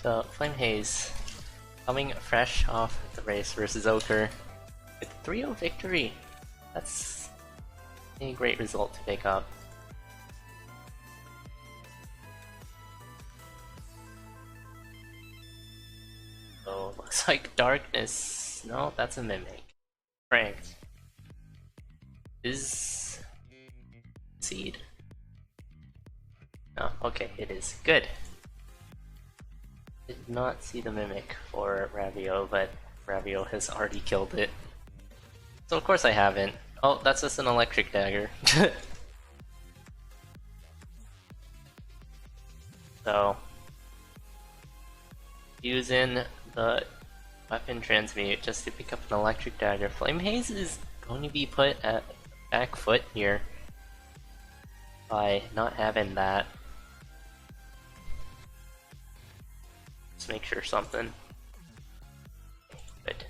So, flamehaze coming fresh off the race versus Ochre with 3-0 victory. That's a great result to pick up. So, looks like darkness. No, that's a mimic. Pranked. Is seed? Oh, okay, it is. Good. Did not see the mimic for Ravio, but Ravio has already killed it. So of course I haven't. Oh, that's just an electric dagger. So, using the weapon transmute just to pick up an electric dagger. Flamehaze is going to be put at back foot here by not having that. Let's make sure something. Good.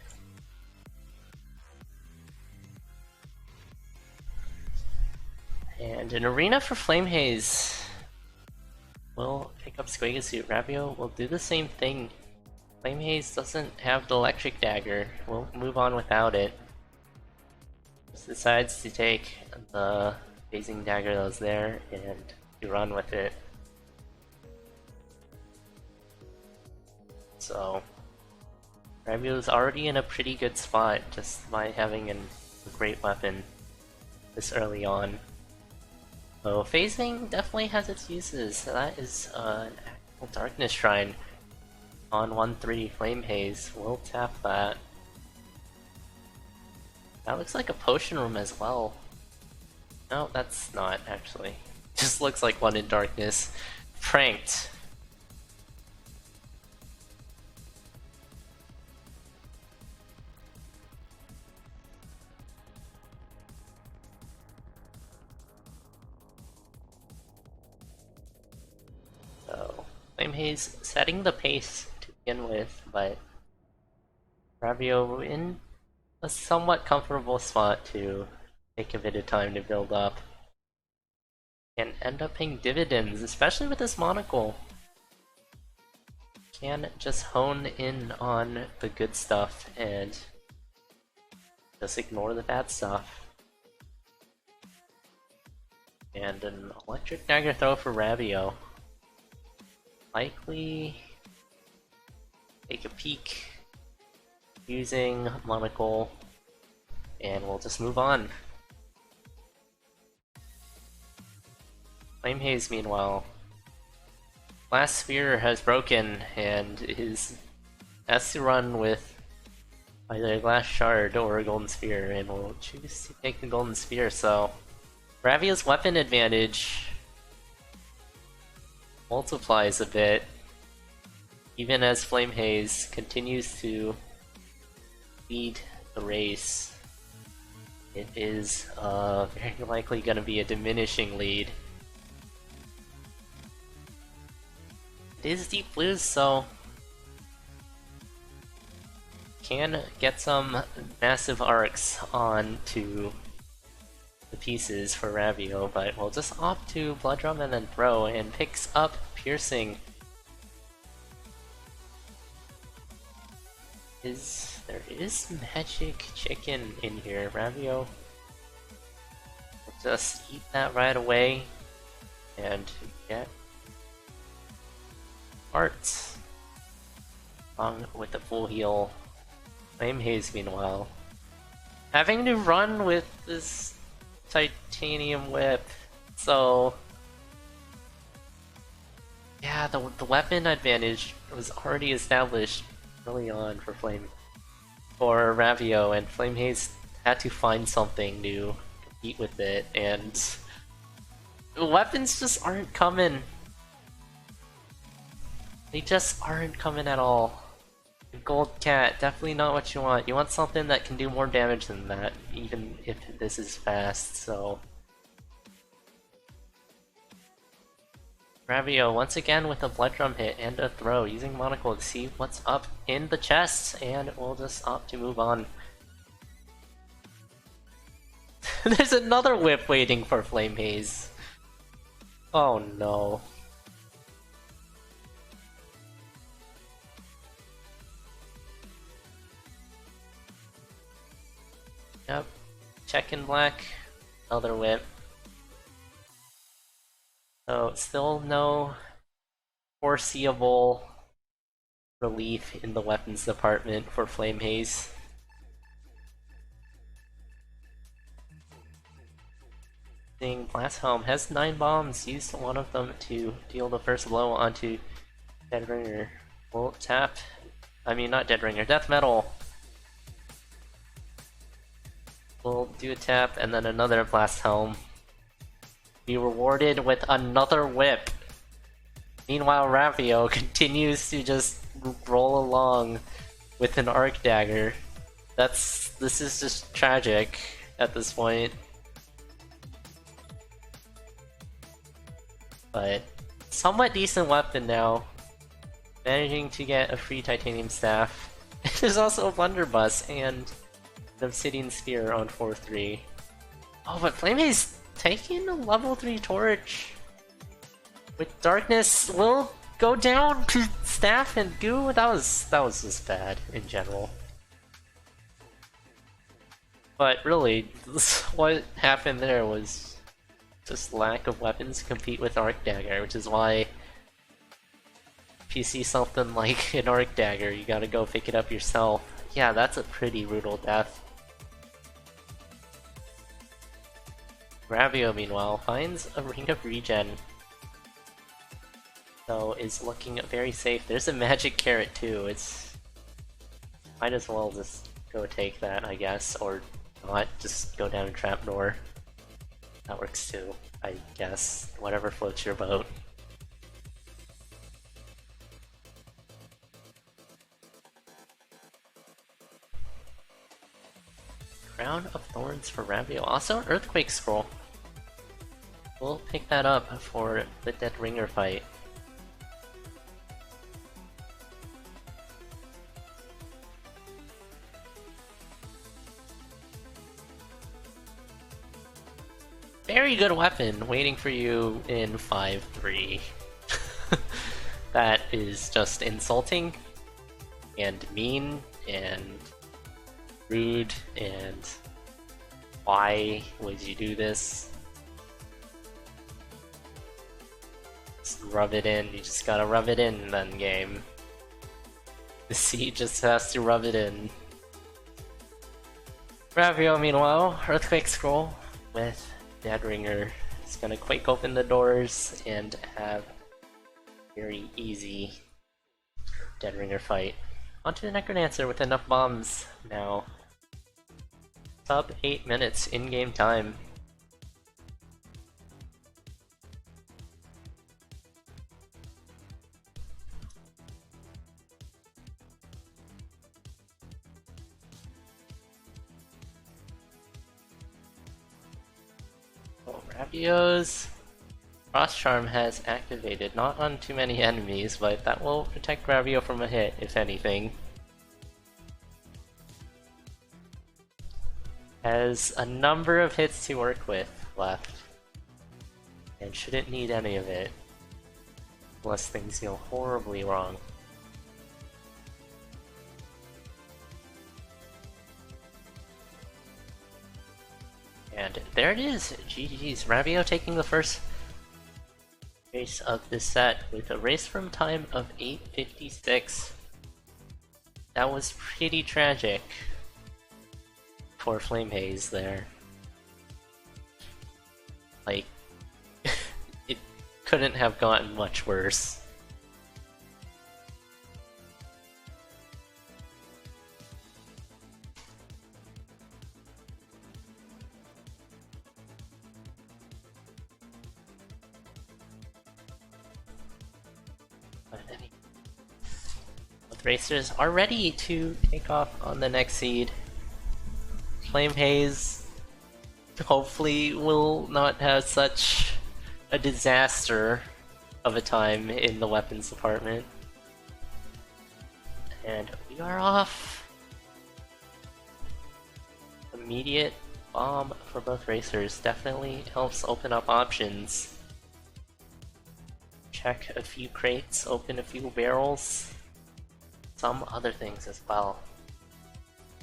And an arena for Flamehaze. We'll pick up Squigga Suit. Ravio will do the same thing. Flamehaze doesn't have the electric dagger. We'll move on without it. Just decides to take the phasing dagger that was there and to run with it. So Ravio's already in a pretty good spot just by having a great weapon this early on. So phasing definitely has its uses. That is an actual darkness shrine on 1-3 Flamehaze. We'll tap that. That looks like a potion room as well. No, that's not actually. Just looks like one in darkness. Pranked. So, Flamehaze setting the pace to begin with, but Ravio in a somewhat comfortable spot to take a bit of time to build up and end up paying dividends, especially with this monocle. Can just hone in on the good stuff and just ignore the bad stuff. And an electric dagger throw for Ravio. Likely take a peek using monocle, and we'll just move on. Flamehaze, meanwhile, last sphere has broken and has to run with either a glass shard or a golden sphere, and we'll choose to take the golden sphere. So Ravio's weapon advantage multiplies a bit, even as Flamehaze continues to lead the race. It is very likely going to be a diminishing lead. It is deep blues, so can get some massive arcs onto the pieces for Ravio, but we'll just opt to Blood Drum and then throw, and picks up Piercing. There is magic chicken in here. Ravio will just eat that right away and get parts along with the full heal. Flamehaze, meanwhile, having to run with this titanium whip, so yeah, the weapon advantage was already established early on for Ravio, and Flamehaze had to find something to compete with it, and the weapons just aren't coming. They just aren't coming at all. Gold Cat, definitely not what you want. You want something that can do more damage than that, even if this is fast, so Ravio once again with a Blood Drum hit and a throw, using Monocle to see what's up in the chest, and we'll just opt to move on. There's another whip waiting for Flamehaze. Oh no. check in black, another whip. So still no foreseeable relief in the weapons department for Flamehaze. Blast Helm has 9 bombs, used one of them to deal the first blow onto Dead Ringer. We'll tap, I mean not Dead Ringer, Death Metal. We'll do a tap and then another Blast Helm. Be rewarded with another whip. Meanwhile, Ravio continues to just roll along with an Arc Dagger. This is just tragic at this point. But somewhat decent weapon now. Managing to get a free Titanium Staff. There's also a Blunderbuss and an Obsidian Spear on 4-3. Oh, but Flamehaze taking a level 3 torch. With Darkness will go down to Staff and Goo. That was just bad in general. But really, what happened there was just lack of weapons to compete with Arc Dagger, which is why if you see something like an Arc Dagger, you gotta go pick it up yourself. Yeah, that's a pretty brutal death. Ravio, meanwhile, finds a Ring of Regen. So is looking very safe. There's a magic carrot too. It's might as well just go take that, I guess, or not. Just go down a trapdoor. That works too, I guess. Whatever floats your boat. Crown of Thorns for Ravio. Also an Earthquake Scroll. We'll pick that up for the Dead Ringer fight. Very good weapon waiting for you in 5-3. That is just insulting and mean and rude, and why would you do this? Just rub it in, you just gotta rub it in then, game. The seed just has to rub it in. Ravio, meanwhile, Earthquake Scroll with Dead Ringer is gonna quake open the doors and have very easy Dead Ringer fight. Onto the Necrodancer with enough bombs now. Sub 8 minutes in-game time. Ravio's Frost Charm has activated, not on too many enemies, but that will protect Ravio from a hit, if anything. Has a number of hits to work with left, and shouldn't need any of it, unless things go horribly wrong. And there it is! GG's. Ravio taking the first race of this set with a race from time of 8:56. That was pretty tragic for Flamehaze there. Like, it couldn't have gotten much worse. Both racers are ready to take off on the next seed. Flamehaze hopefully will not have such a disaster of a time in the weapons department. And we are off! Immediate bomb for both racers definitely helps open up options. Check a few crates, open a few barrels, some other things as well.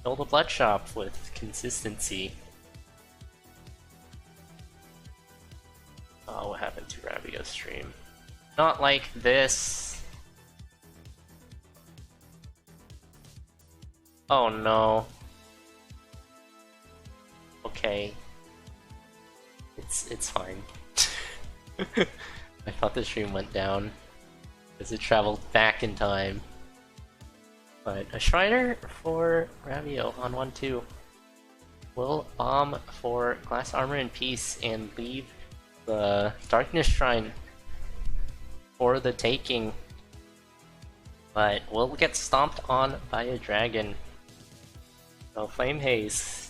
Fill the blood shop with consistency. Oh, what happened to Ravio's stream? Not like this. Oh no. Okay. It's fine. I thought the stream went down because it traveled back in time. But a Shriner for Ravio on 1-2. Will bomb for Glass Armor and Peace and leave the Darkness Shrine for the taking. But we'll get stomped on by a dragon. So flamehaze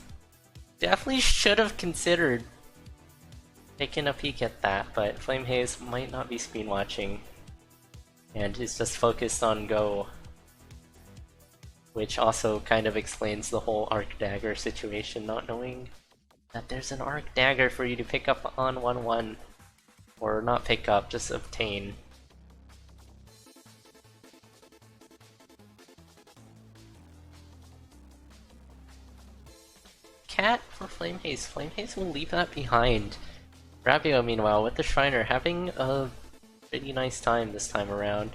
definitely should have considered taking a peek at that, but flamehaze might not be screen watching and is just focused on Go. Which also kind of explains the whole Arc Dagger situation, not knowing that there's an Arc Dagger for you to pick up on 1-1. Or not pick up, just obtain. Cat for Flamehaze. Flamehaze will leave that behind. Ravio, meanwhile, with the Shriner, having a pretty nice time this time around.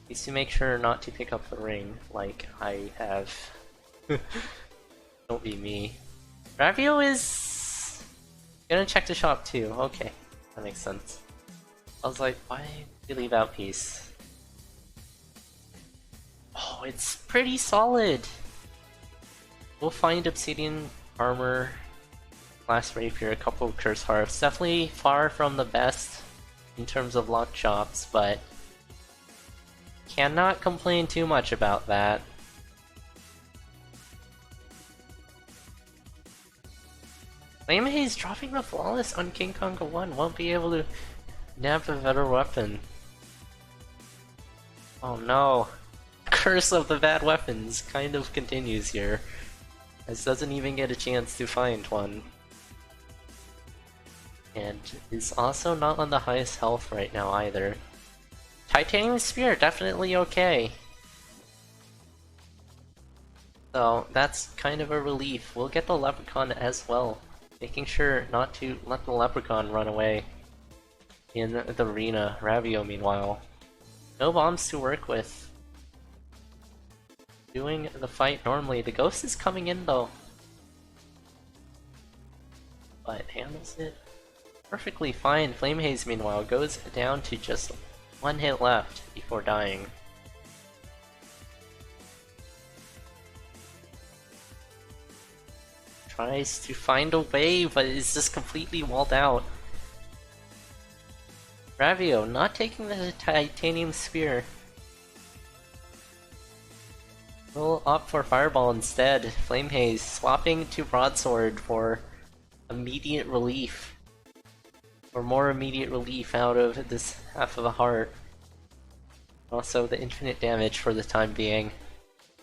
Needs to make sure not to pick up the ring, like I have. Don't be me. Ravio is gonna check the shop too. Okay, that makes sense. I was like, why did you leave out Peace? Oh, it's pretty solid. We'll find Obsidian Armor, Glass Rapier, a couple of Curse Harps. Definitely far from the best in terms of lock chops, but cannot complain too much about that. Flamehaze dropping the Flawless on King Konga 1 won't be able to nab a better weapon. Oh no. Curse of the bad weapons kind of continues here, as doesn't even get a chance to find one. And is also not on the highest health right now either. Titanium Spear, definitely okay. So that's kind of a relief. We'll get the Leprechaun as well, making sure not to let the Leprechaun run away in the arena. Ravio, meanwhile, no bombs to work with. Doing the fight normally. The Ghost is coming in though, but handles it perfectly fine. Flamehaze, meanwhile, goes down to just one hit left before dying. Tries to find a way, but is just completely walled out. Ravio not taking the Titanium Spear. Will opt for Fireball instead. Flamehaze swapping to Broadsword for immediate relief. Or more immediate relief out of this half of a heart. Also the infinite damage for the time being.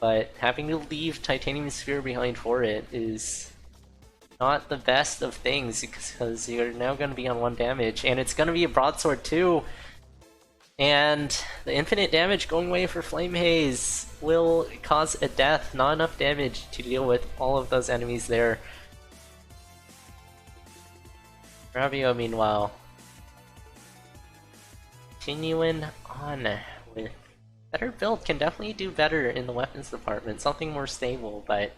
But having to leave Titanium Sphere behind for it is not the best of things, because you're now going to be on 1 damage, and it's going to be a Broadsword too! And the infinite damage going away for Flamehaze will cause a death, not enough damage to deal with all of those enemies there. Ravio, meanwhile, continuing on with better build, can definitely do better in the weapons department, something more stable, but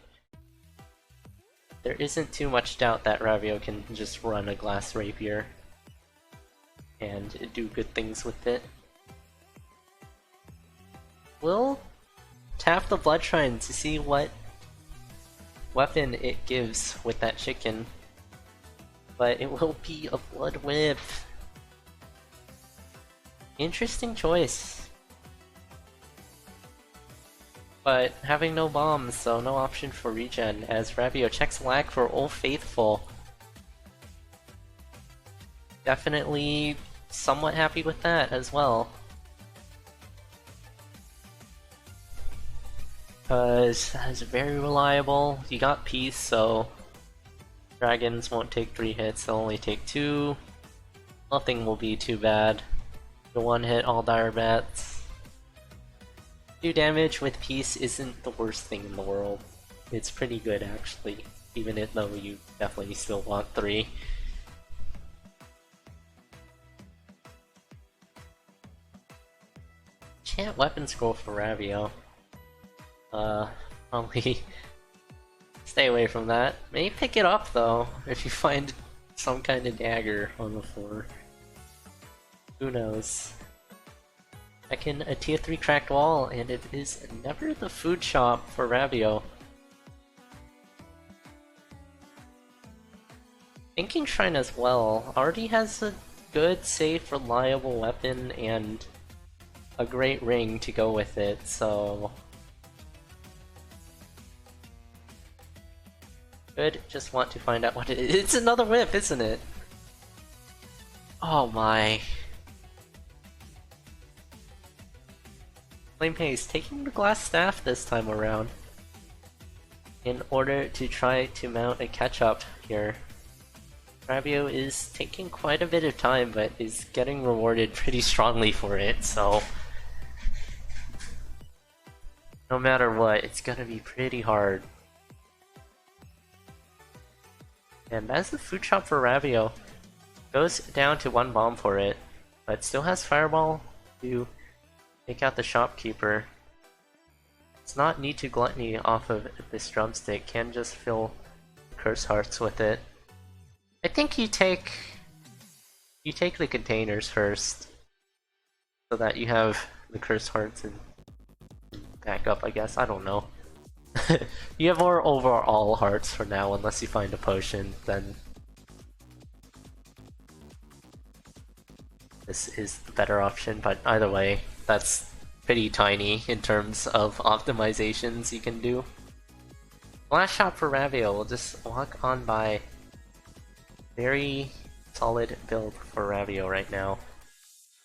there isn't too much doubt that Ravio can just run a Glass Rapier and do good things with it. We'll tap the Blood Shrine to see what weapon it gives with that chicken. But it will be a Blood Whip. Interesting choice. But having no bombs, so no option for regen, as Ravio checks lag for Old Faithful. Definitely somewhat happy with that as well. Because that is very reliable. You got Peace, so dragons won't take 3 hits, they'll only take 2. Nothing will be too bad. The 1 hit all dire bats. 2 damage with Peace isn't the worst thing in the world. It's pretty good actually, even though you definitely still want 3. get weapon scroll for Ravio. Probably stay away from that. Maybe pick it up though, if you find some kind of dagger on the floor. Who knows? Second, a tier 3 cracked wall, and it is never the food shop for Ravio. Thinking Shrine as well already has a good, safe, reliable weapon and a great ring to go with it, so good. Just want to find out what it is. It's another whip, isn't it? Oh my. Flamehaze taking the glass staff this time around in order to try to mount a catch-up here. Ravio is taking quite a bit of time, but is getting rewarded pretty strongly for it, so no matter what, it's gonna be pretty hard. And that's the food shop for Ravio. Goes down to 1 bomb for it, but still has Fireball to take out the shopkeeper. It's not need to gluttony off of this drumstick, can just fill Curse Hearts with it. I think you take the containers first, so that you have the Curse Hearts and backup, I guess. I don't know. You have more overall hearts for now, unless you find a potion, then this is the better option, but either way, that's pretty tiny in terms of optimizations you can do. Last shot for Ravio, we'll just walk on by. Very solid build for Ravio right now.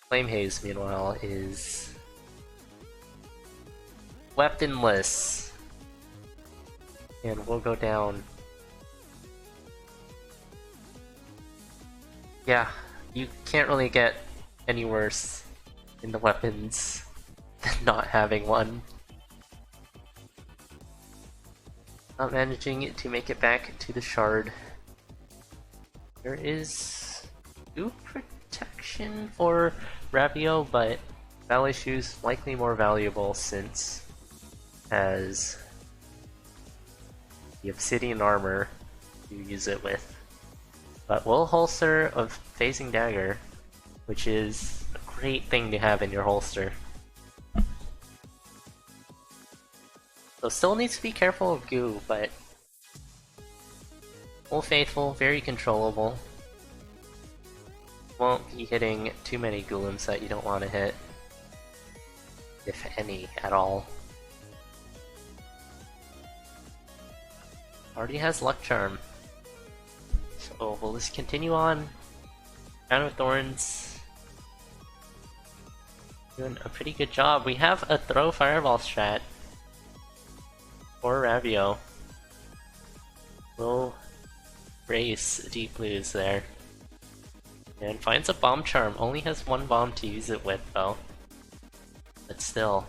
Flamehaze, meanwhile, is weaponless. And we'll go down. Yeah, you can't really get any worse in the weapons than not having one. Not managing to make it back to the shard. There is 2 protection for Ravio, but Ballet Shoes likely more valuable since has the Obsidian Armor to use it with. But will holster of Phasing Dagger, which is a great thing to have in your holster. So still needs to be careful of goo, but Old Faithful, very controllable. Won't be hitting too many golems that you don't want to hit, if any at all. Already has Luck Charm. So we'll just continue on. Crown of Thorns. Doing a pretty good job. We have a throw fireball strat for Ravio. We'll race Deep Blues there. And finds a bomb charm. Only has 1 bomb to use it with though. But still.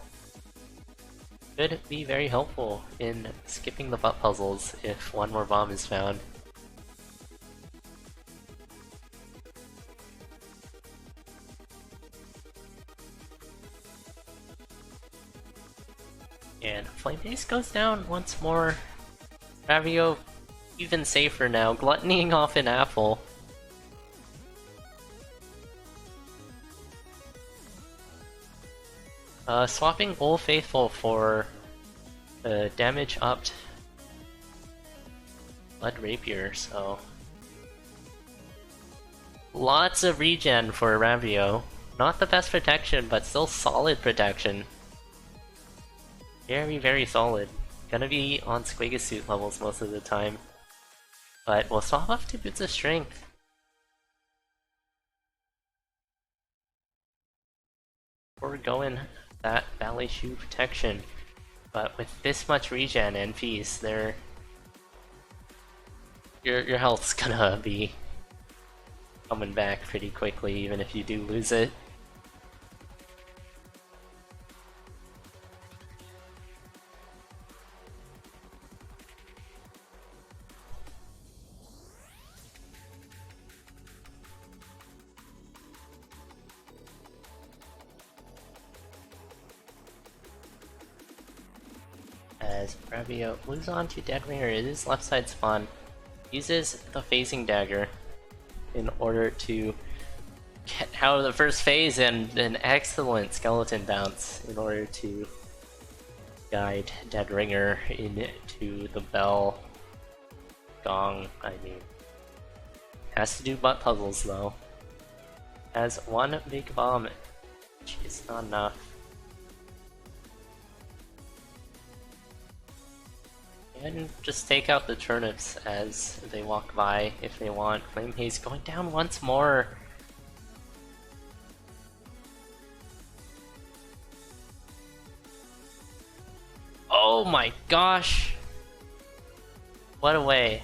Could be very helpful in skipping the butt puzzles if 1 more bomb is found. And Flamehaze goes down once more. Ravio even safer now, gluttoning off an apple. Swapping Old Faithful for damage upped Blood Rapier, so lots of regen for Ravio. Not the best protection, but still solid protection. Very, very solid. Gonna be on Squigga suit levels most of the time. But we'll swap off to Boots of Strength. We're going that ballet shoe protection. But with this much regen and feast, your health's gonna be coming back pretty quickly, even if you do lose it. As Ravio moves on to Dead Ringer, it is left side spawn, uses the phasing dagger in order to get out of the first phase and an excellent skeleton bounce in order to guide Dead Ringer into the bell gong, I mean. Has to do butt puzzles though. Has one big bomb, which is not enough. And just take out the turnips as they walk by if they want. Flamehaze going down once more. Oh my gosh! What a way.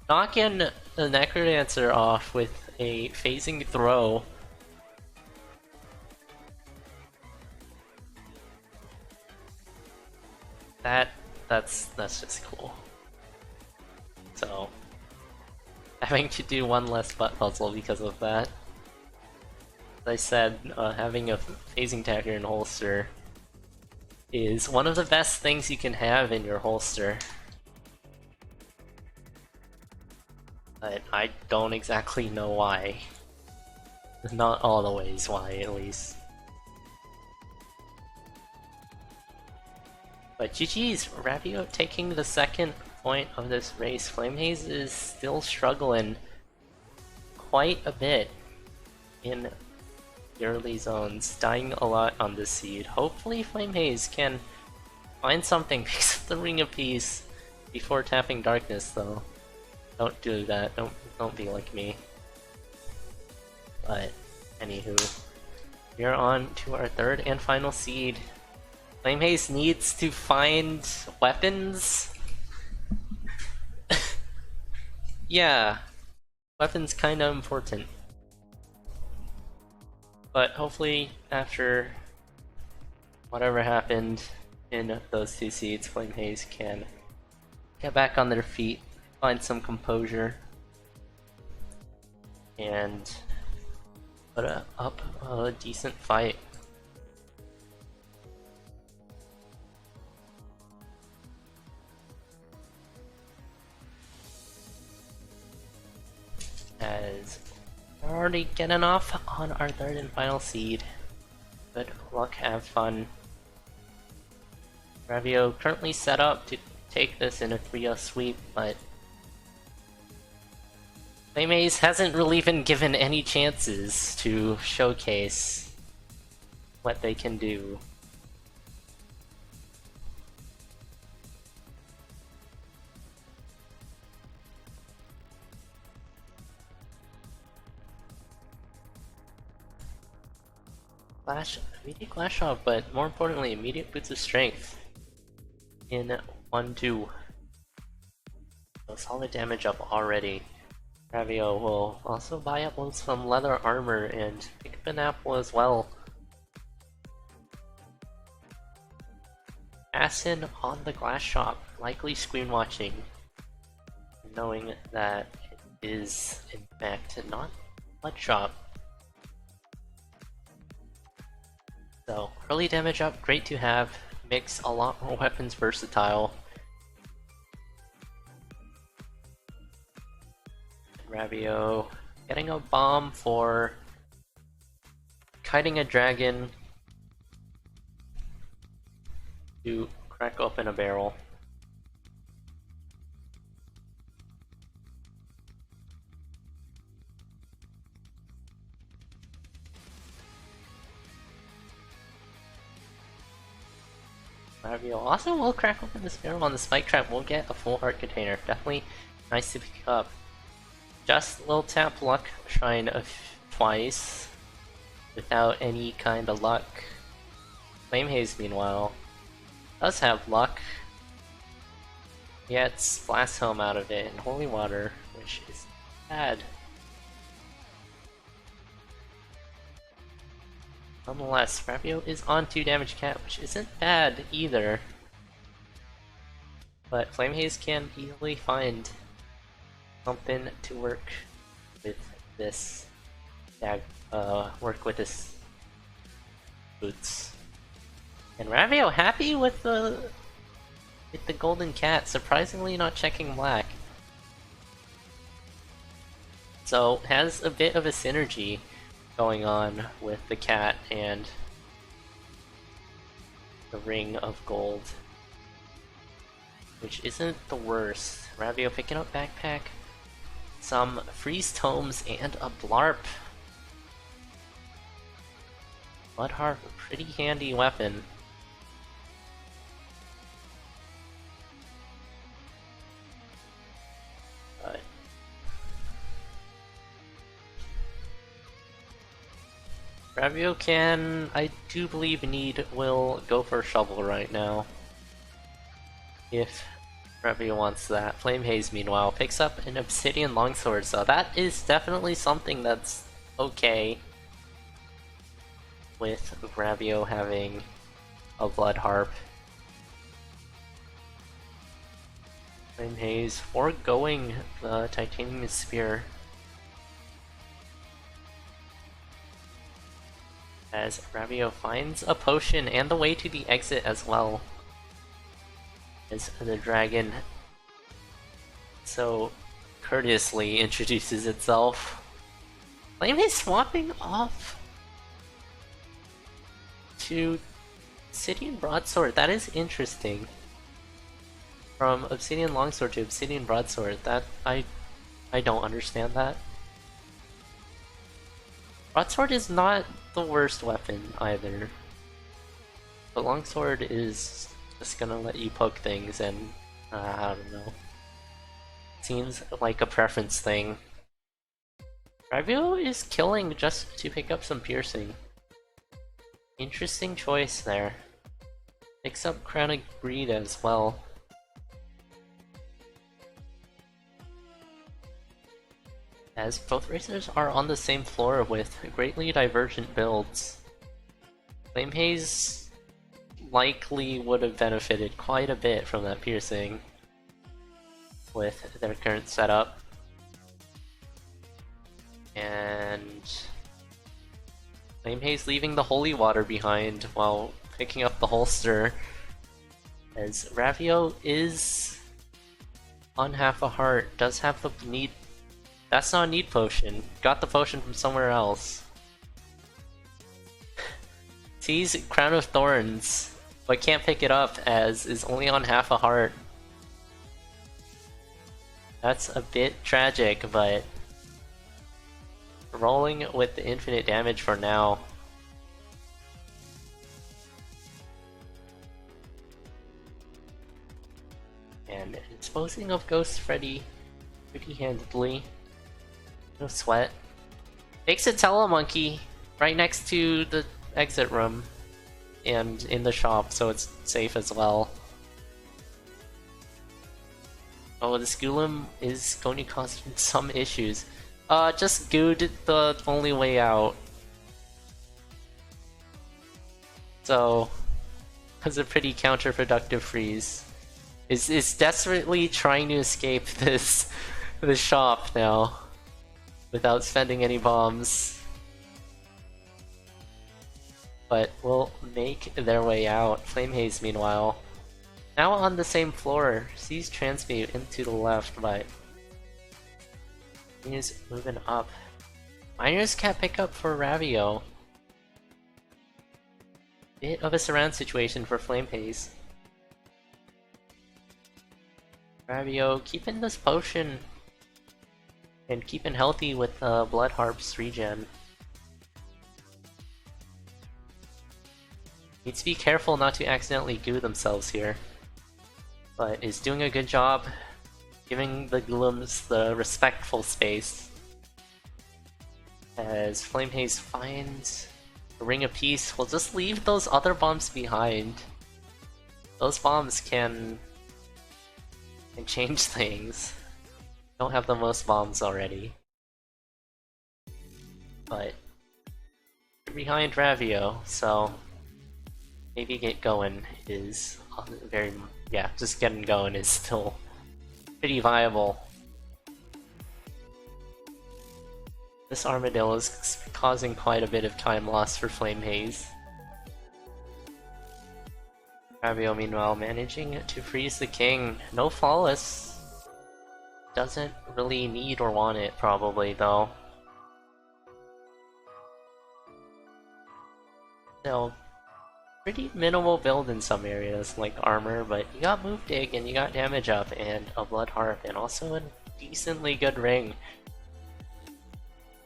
Knocking the Necrodancer off with a phasing throw. That's just cool. So, having to do one less butt puzzle because of that. As I said, having a phasing dagger in holster is one of the best things you can have in your holster. But I don't exactly know why. Not all the ways why, at least. But GG's, Ravio taking the second point of this race. Flamehaze is still struggling quite a bit in the early zones, dying a lot on this seed. Hopefully Flamehaze can find something, pick up the Ring of Peace before tapping Darkness though. Don't do that, don't be like me. But, anywho, we're on to our third and final seed. Flamehaze needs to find weapons. Yeah, weapons kinda important. But hopefully, after whatever happened in those two seeds, Flamehaze can get back on their feet, find some composure, and put up a decent fight. As we're already getting off on our third and final seed. Good luck, have fun. Ravio currently set up to take this in a 3-0 sweep, but Flamehaze hasn't really been given any chances to showcase what they can do. Immediate Glass Shot, but more importantly, immediate boots of strength in 1-2. So solid damage up already. Ravio will also buy up some leather armor and pick up an apple as well. Asin on the glass shop, likely screen watching, knowing that it is in fact not blood shop. So, early damage up, great to have, makes a lot more weapons versatile. Ravio getting a bomb for kiting a dragon to crack open a barrel. Ravio also will crack open this barrel on the spike trap. We'll get a full heart container. Definitely nice to pick up. Just a little tap luck shrine twice without any kind of luck. Flamehaze, meanwhile, does have luck. Gets Blast Helm out of it and Holy Water, which is bad. Nonetheless, Ravio is on 2 damage cap, which isn't bad either. But Flamehaze can easily find something to work with this work with this boots. And Ravio happy with the golden cat, surprisingly not checking black. So has a bit of a synergy going on with the cat and the ring of gold, which isn't the worst. Ravio picking up backpack, some freeze tomes, and a blarp. Bloodharp, a pretty handy weapon. But Ravio can, I do believe, will go for a shovel right now. If Ravio wants that. Flamehaze, meanwhile, picks up an obsidian longsword, so that is definitely something that's okay with Ravio having a blood harp. Flamehaze foregoing the titanium spear as Ravio finds a potion and the way to the exit as well. As the dragon so courteously introduces itself. Flamehaze swapping off to Obsidian Broadsword. That is interesting. From Obsidian Longsword to Obsidian Broadsword. That I don't understand that. Broadsword is not the worst weapon either. The Longsword is just gonna let you poke things and I don't know. Seems like a preference thing. Ravio is killing just to pick up some piercing. Interesting choice there. Picks up Crown of Greed as well. As both racers are on the same floor with greatly divergent builds. Flamehaze likely would have benefited quite a bit from that piercing with their current setup. And Flamehaze leaving the holy water behind while picking up the holster, as Ravio is on half a heart, does have the need. That's not a need potion. Got the potion from somewhere else. Sees Crown of Thorns, but can't pick it up as is only on half a heart. That's a bit tragic, but rolling with the infinite damage for now. And disposing of Ghost Freddy pretty handedly. No sweat. Makes a Telemonkey right next to the exit room and in the shop, so it's safe as well. Oh, this Golem is going to cause some issues. Just gooed the only way out. So, that's a pretty counterproductive freeze. Is desperately trying to escape this shop now without spending any bombs. But will make their way out. Flamehaze, meanwhile, now on the same floor, sees Transmute into the left, but he's moving up. Miners can't pick up for Ravio. Bit of a surround situation for Flamehaze. Ravio keeping this potion and keeping healthy with Blood Harp's regen. Needs to be careful not to accidentally goo themselves here, but is doing a good job giving the Golems the respectful space. As Flamehaze finds a Ring of Peace, we'll just leave those other bombs behind. Those bombs can change things. Don't have the most bombs already. But behind Ravio, so maybe get going is very, yeah, just getting going is still pretty viable. This armadillo is causing quite a bit of time loss for Flamehaze. Ravio, meanwhile, managing to freeze the king. No flawless. Doesn't really need or want it, probably, though. Still, pretty minimal build in some areas, like armor, but you got move dig, and you got damage up, and a blood harp, and also a decently good ring.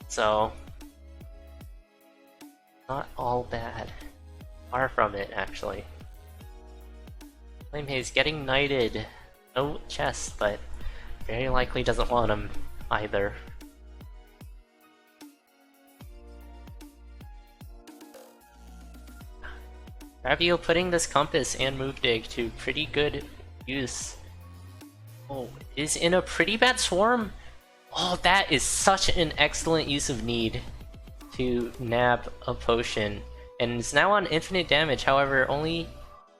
So, not all bad. Far from it, actually. Flamehaze getting knighted. No chest, but very likely doesn't want him either. Ravio putting this compass and move dig to pretty good use. Oh, is in a pretty bad swarm? Oh, that is such an excellent use of need to nab a potion. And is now on infinite damage, however, only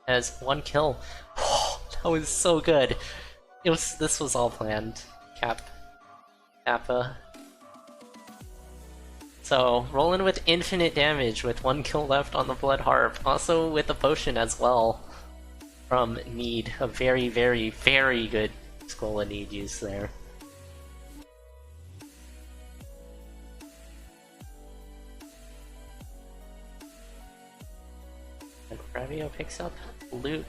has 1 kill. Oh, that was so good. This was all planned. Kappa. So, rolling with infinite damage with 1 kill left on the Blood Harp. Also with a potion as well from Need. A very, very, very good Skull of Need use there. And Ravio picks up loot.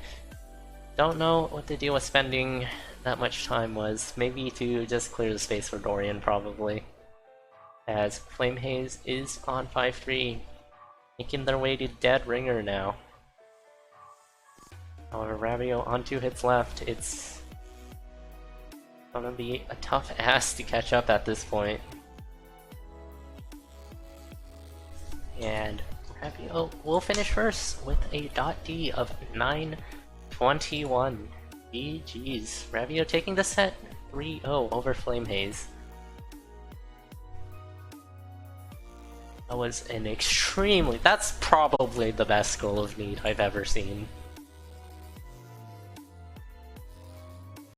Don't know what the deal with spending that much time was. Maybe to just clear the space for Dorian, probably. As Flamehaze is on 5-3, making their way to Dead Ringer now. However, Ravio on 2 hits left. It's gonna be a tough ask to catch up at this point. And Ravio will finish first with a .D of 921. GG's. Ravio taking the set 3-0 over Flamehaze. That was an extremely... That's probably the best Skull of Need I've ever seen.